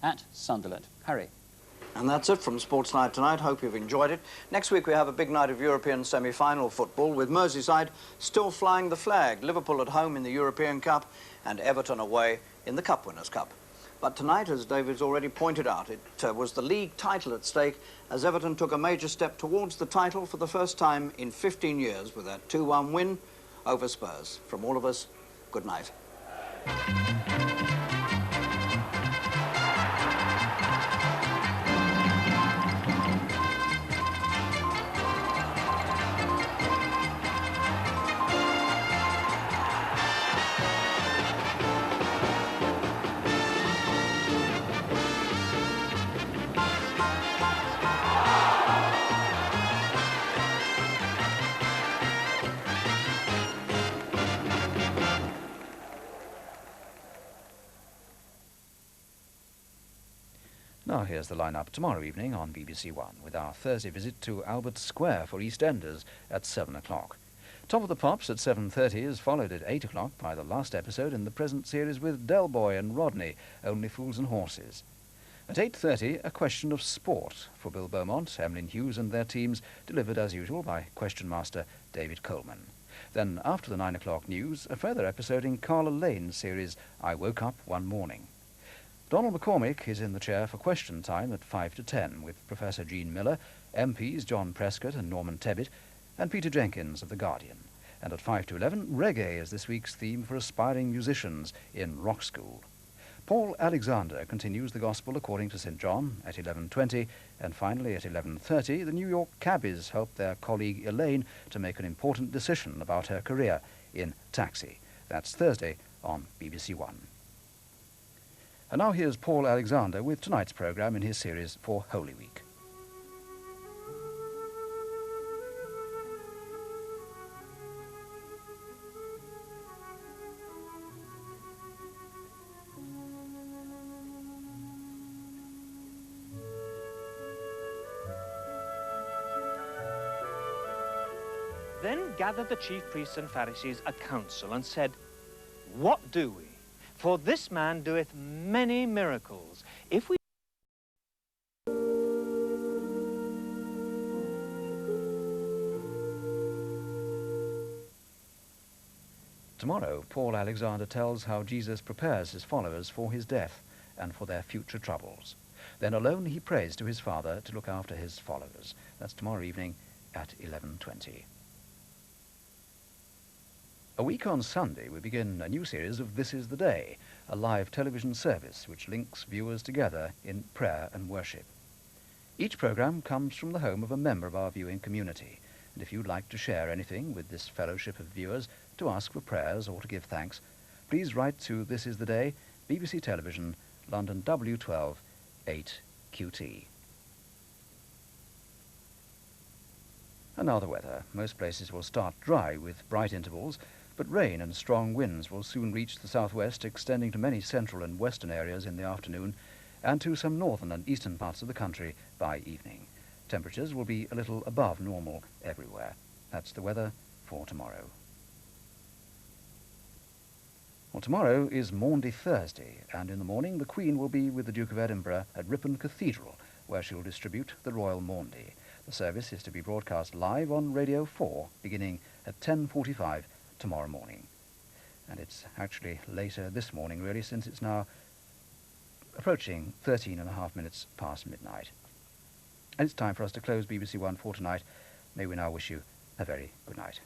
at Sunderland. Harry. And that's it from Sports Night tonight. Hope you've enjoyed it. Next week we have a big night of European semi-final football with Merseyside still flying the flag, Liverpool at home in the European Cup and Everton away in the Cup Winners' Cup. But tonight, as David's already pointed out, it was the league title at stake as Everton took a major step towards the title for the first time in 15 years with that 2-1 win over Spurs. From all of us, good night. Now here's the lineup tomorrow evening on BBC1 with our Thursday visit to Albert Square for EastEnders at 7 o'clock. Top of the Pops at 7:30 is followed at 8 o'clock by the last episode in the present series with Del Boy and Rodney, Only Fools and Horses. At 8:30, a question of sport for Bill Beaumont, Emlyn Hughes and their teams, delivered as usual by question master David Coleman. Then after the 9 o'clock news, a further episode in Carla Lane's series I Woke Up One Morning. Donald McCormick is in the chair for question time at 5 to 10 with Professor Jean Miller, MPs John Prescott and Norman Tebbit, and Peter Jenkins of The Guardian. And at 5 to 11, reggae is this week's theme for aspiring musicians in Rock School. Paul Alexander continues the Gospel according to St. John at 11:20, and finally at 11:30, the New York Cabbies help their colleague Elaine to make an important decision about her career in Taxi. That's Thursday on BBC1. And now here's Paul Alexander with tonight's programme in his series for Holy Week. Then gathered the chief priests and Pharisees a council and said, "What do we? For this man doeth many miracles. If we..." Tomorrow, Paul Alexander tells how Jesus prepares his followers for his death and for their future troubles. Then alone he prays to his Father to look after his followers. That's tomorrow evening at 11:20. A week on Sunday, we begin a new series of This Is the Day, a live television service which links viewers together in prayer and worship. Each programme comes from the home of a member of our viewing community, and if you'd like to share anything with this fellowship of viewers, to ask for prayers or to give thanks, please write to This Is the Day, BBC Television, London W12 8QT. And now the weather. Most places will start dry with bright intervals, but rain and strong winds will soon reach the southwest, extending to many central and western areas in the afternoon, and to some northern and eastern parts of the country by evening. Temperatures will be a little above normal everywhere. That's the weather for tomorrow. Well, tomorrow is Maundy Thursday, and in the morning the Queen will be with the Duke of Edinburgh at Ripon Cathedral, where she will distribute the Royal Maundy. The service is to be broadcast live on Radio 4, beginning at 10:45 tomorrow morning. And it's actually later this morning, really, since it's now approaching 13.5 minutes past midnight. And it's time for us to close BBC1 for tonight. May we now wish you a very good night.